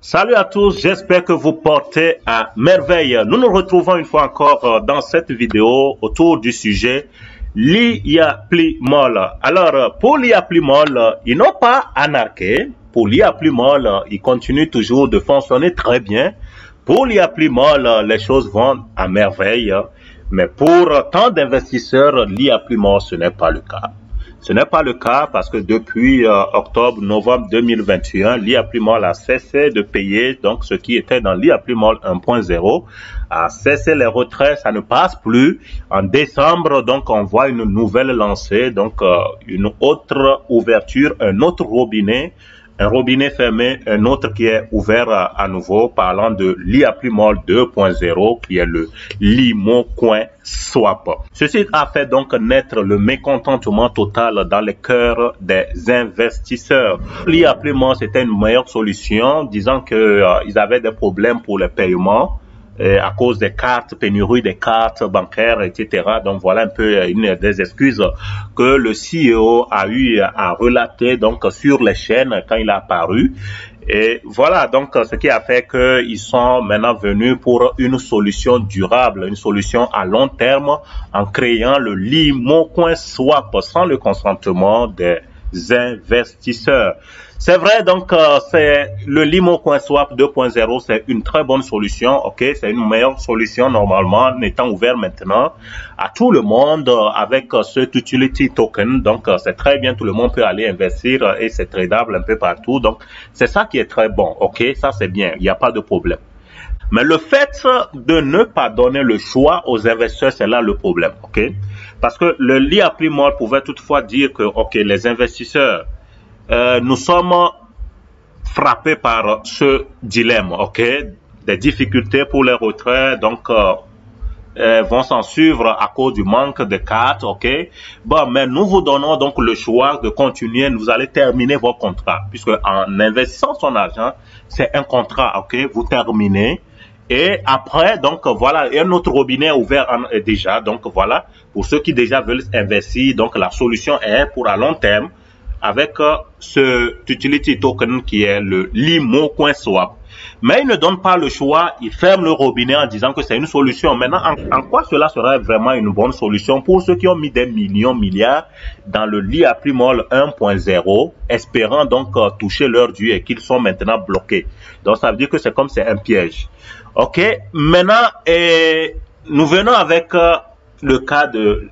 Salut à tous, j'espère que vous portez à merveille. Nous nous retrouvons une fois encore dans cette vidéo autour du sujet l'IA+MOL. Alors, pour l'IA+MOL, ils n'ont pas anarqué. Pour l'IA+MOL, ils continuent toujours de fonctionner très bien. Pour l'IA+MOL, les choses vont à merveille. Mais pour tant d'investisseurs, l'IA+MOL, ce n'est pas le cas. Ce n'est pas le cas parce que depuis octobre-novembre 2021, l'IA+MOL a cessé de payer donc ce qui était dans l'IA+MOL 1.0, a cessé les retraits, ça ne passe plus. En décembre, donc on voit une nouvelle lancée, donc une autre ouverture, un autre robinet. Un robinet fermé, un autre qui est ouvert à nouveau, parlant de l'IA+MOL 2.0, qui est le Limo Coin Swap. Ceci a fait donc naître le mécontentement total dans les cœurs des investisseurs. L'IA+MOL, c'était une meilleure solution, disant que ils avaient des problèmes pour les paiements à cause des cartes, pénurie des cartes bancaires, etc. Donc voilà un peu une des excuses que le CEO a eu à relater donc sur les chaînes quand il a apparu. Et voilà donc ce qui a fait qu'ils sont maintenant venus pour une solution durable, une solution à long terme en créant le Limo Coin Swap sans le consentement des investisseurs. C'est vrai, donc c'est le Limo Coin Swap 2.0, c'est une très bonne solution, ok, c'est une meilleure solution normalement, n'étant ouvert maintenant à tout le monde avec cet utility token, donc c'est très bien, tout le monde peut aller investir et c'est tradable un peu partout, donc c'est ça qui est très bon, ok, ça c'est bien, il n'y a pas de problème. Mais le fait de ne pas donner le choix aux investisseurs, c'est là le problème, ok? Parce que le l'IA+MOL pouvait toutefois dire que, ok, les investisseurs, nous sommes frappés par ce dilemme, ok? Des difficultés pour les retraits, donc vont s'en suivre à cause du manque de cartes, ok? Bon, mais nous vous donnons donc le choix de continuer, vous allez terminer vos contrats, puisque en investissant son argent, c'est un contrat, ok? Vous terminez. Et après, donc voilà, un autre robinet ouvert déjà. Donc voilà, pour ceux qui déjà veulent investir, donc la solution est pour à long terme avec ce utility token qui est le Limo Coin Swap. Mais il ne donne pas le choix, il ferme le robinet en disant que c'est une solution. Maintenant, en quoi cela serait vraiment une bonne solution pour ceux qui ont mis des millions, milliards dans le l'IA+MOL 1.0, espérant donc toucher leur dû et qu'ils sont maintenant bloqués. Donc ça veut dire que c'est comme c'est un piège. Ok, maintenant, nous venons avec le cas de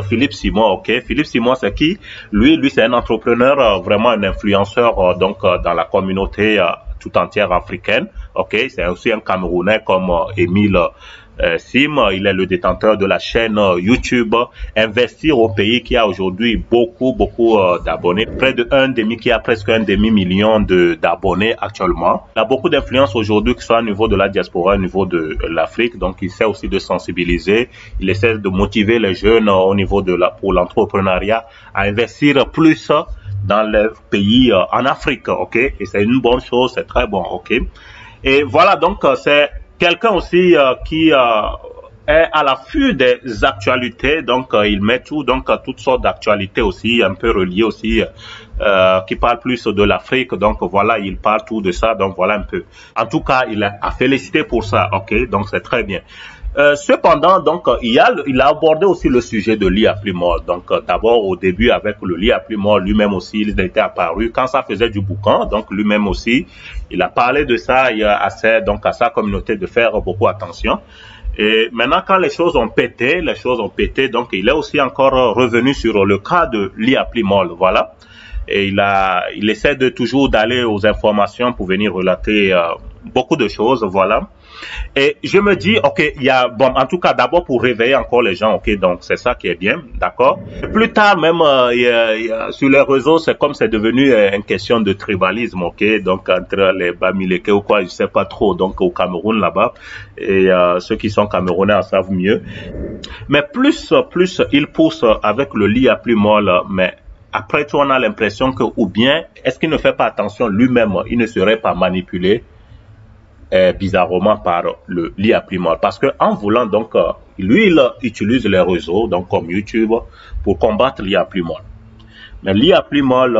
Philippe Simon. Ok, Philippe Simon, c'est qui? Lui, c'est un entrepreneur, vraiment un influenceur donc dans la communauté tout entière africaine. Ok, c'est aussi un Camerounais comme Émile Sim. Il est le détenteur de la chaîne YouTube Investir au pays qui a aujourd'hui beaucoup d'abonnés, près de qui a presque un demi-million d'abonnés actuellement. Il a beaucoup d'influence aujourd'hui, que ce soit au niveau de la diaspora, au niveau de l'Afrique. Donc il essaie aussi de sensibiliser, il essaie de motiver les jeunes au niveau de pour l'entrepreneuriat à investir plus dans leur pays en Afrique, ok? Et c'est une bonne chose, c'est très bon, ok? Et voilà, donc c'est quelqu'un aussi qui est à l'affût des actualités, donc il met tout, donc toutes sortes d'actualités aussi, un peu reliées aussi, qui parlent plus de l'Afrique, donc voilà, il parle tout de ça, donc voilà un peu. En tout cas, il a félicité pour ça, ok, donc c'est très bien. Cependant, donc, il a abordé aussi le sujet de l'IA+MOL. Donc, d'abord, au début, avec le l'IA+MOL, lui-même aussi, il était apparu quand ça faisait du boucan. Donc, lui-même aussi, il a parlé de ça à sa communauté de faire beaucoup attention. Et maintenant, quand les choses ont pété, donc, il est aussi encore revenu sur le cas de l'IA+MOL. Voilà. Et il essaie de toujours d'aller aux informations pour venir relater beaucoup de choses. Voilà. Et je me dis, ok, en tout cas, d'abord pour réveiller encore les gens, ok, donc c'est ça qui est bien, d'accord. Plus tard, même sur les réseaux, c'est comme c'est devenu une question de tribalisme, ok, donc entre les Bamileke ou quoi, je sais pas trop, donc au Cameroun là-bas, et ceux qui sont Camerounais en savent mieux. Mais plus ils poussent avec le l'IA+MOL, mais après tout, on a l'impression que, ou bien, est-ce qu'il ne fait pas attention lui-même, il ne serait pas manipulé bizarrement par le l'IA+MOL, parce que en voulant donc lui il utilise les réseaux donc comme YouTube pour combattre l'IA+MOL. Mais l'IA+MOL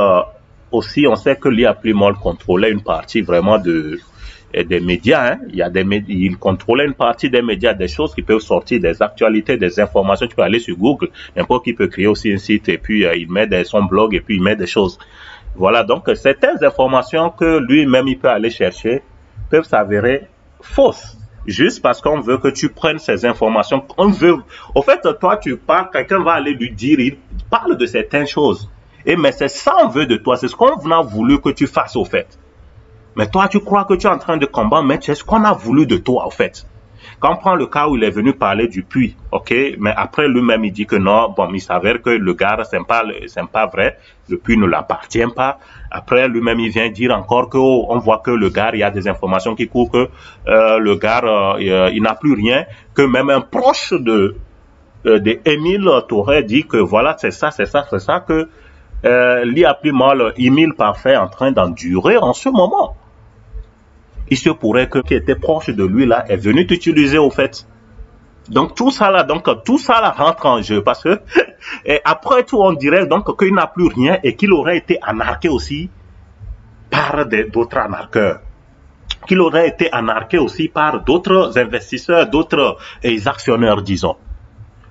aussi, on sait que Lia Plimol contrôlait une partie vraiment des médias. Hein. Il contrôlait une partie des médias, des choses qui peuvent sortir, des actualités, des informations. Tu peux aller sur Google, n'importe qui peut créer aussi un site et puis il met son blog et puis il met des choses. Voilà, donc certaines informations que lui-même il peut aller chercher peuvent s'avérer fausses. Juste parce qu'on veut que tu prennes ces informations. Au fait, toi, tu parles, quelqu'un va aller lui dire, il parle de certaines choses. Mais c'est ça qu'on veut de toi, c'est ce qu'on a voulu que tu fasses au fait. Mais toi, tu crois que tu es en train de combattre, mais c'est ce qu'on a voulu de toi, au fait. Quand on prend le cas où il est venu parler du puits, ok, mais après lui-même, il dit que non, bon, il s'avère que le gars, c'est pas vrai, le puits ne l'appartient pas. Après, lui-même, il vient dire encore que, on voit que le gars, il y a des informations qui courent que, le gars, il n'a plus rien, que même un proche de Émile Touré dit que voilà, c'est ça, que, Lia Plimol, Émile Parfait en train d'endurer en ce moment. Il se pourrait que qui était proche de lui là est venu t'utiliser au fait. Donc tout ça là rentre en jeu parce que et après tout on dirait donc qu'il n'a plus rien et qu'il aurait été arnaqué aussi par d'autres arnaqueurs, qu'il aurait été arnaqué aussi par d'autres investisseurs, d'autres actionnaires disons.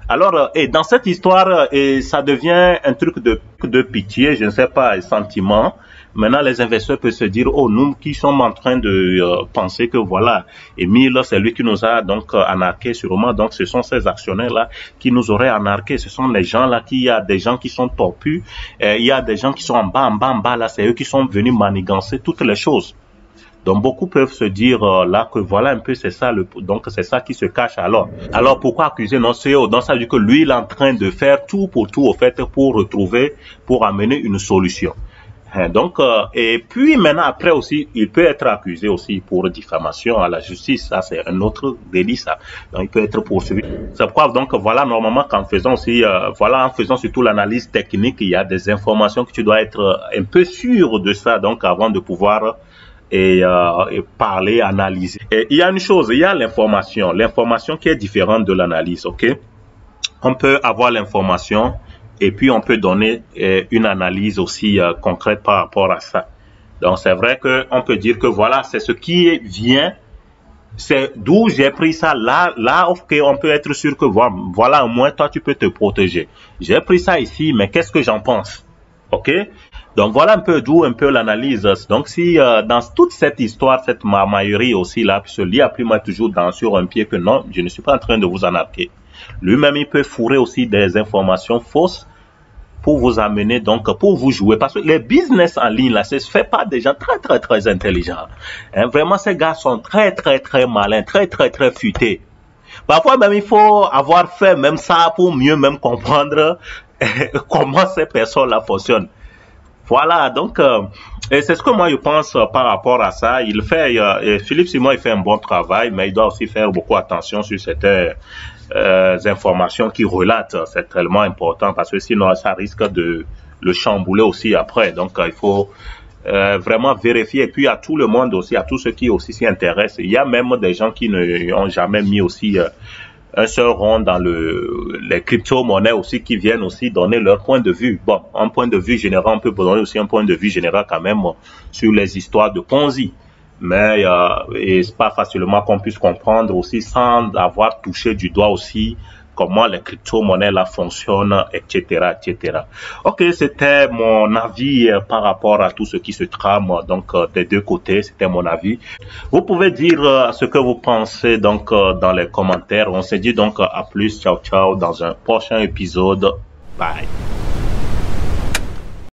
Alors, et dans cette histoire, ça devient un truc de pitié, je ne sais pas, sentiment. Maintenant, les investisseurs peuvent se dire, oh, nous qui sommes en train de penser que voilà, Émile, c'est lui qui nous a donc arnaqué sûrement. Donc, ce sont ces actionnaires-là qui nous auraient arnaqué. Ce sont les gens-là il y a des gens qui sont torpus. Il y a des gens qui sont en bas, là. C'est eux qui sont venus manigancer toutes les choses. Donc beaucoup peuvent se dire là que voilà un peu c'est ça donc c'est ça qui se cache alors. Alors pourquoi accuser non CEO? Donc ça veut dire que lui il est en train de faire tout pour tout au fait pour amener une solution. Donc et puis maintenant après aussi il peut être accusé aussi pour diffamation à la justice, ça c'est un autre délit ça. Donc il peut être poursuivi. C'est pourquoi donc voilà normalement qu'en faisant aussi en faisant surtout l'analyse technique, il y a des informations que tu dois être un peu sûr de ça donc avant de pouvoir et parler, analyser. Et il y a une chose, il y a l'information qui est différente de l'analyse, ok? On peut avoir l'information et puis on peut donner une analyse aussi concrète par rapport à ça. Donc c'est vrai que on peut dire que voilà, c'est ce qui vient, c'est d'où j'ai pris ça là, ok, on peut être sûr que voilà, au moins toi tu peux te protéger. J'ai pris ça ici, mais qu'est-ce que j'en pense? Ok? Donc voilà un peu d'où un peu l'analyse. Donc si dans toute cette histoire, cette marmaillerie aussi là, puisque Lia Plimol toujours sur un pied que non, je ne suis pas en train de vous arnaquer. Lui-même il peut fourrer aussi des informations fausses pour vous amener donc pour vous jouer parce que les business en ligne là, ça se fait par des gens très intelligents. Hein, vraiment ces gars sont très malins, très futés. Parfois même il faut avoir fait même ça pour mieux même comprendre comment ces personnes là fonctionnent. Voilà, donc c'est ce que moi je pense par rapport à ça. Philippe Simon il fait un bon travail, mais il doit aussi faire beaucoup attention sur certaines informations qu'il relate. C'est tellement important parce que sinon ça risque de le chambouler aussi après. Donc il faut vraiment vérifier. Et puis à tout le monde aussi, à tous ceux qui aussi s'y intéressent. Il y a même des gens qui n'ont jamais mis aussi un seul rond dans les crypto-monnaies aussi qui viennent aussi donner leur point de vue. Bon, un point de vue général, on peut donner aussi un point de vue général quand même sur les histoires de Ponzi. Mais et c'est pas facilement qu'on puisse comprendre aussi sans avoir touché du doigt aussi comment les crypto-monnaies là fonctionnent, etc., etc. Ok, c'était mon avis par rapport à tout ce qui se trame donc des deux côtés. C'était mon avis. Vous pouvez dire ce que vous pensez donc dans les commentaires. On se dit donc à plus, ciao dans un prochain épisode. Bye.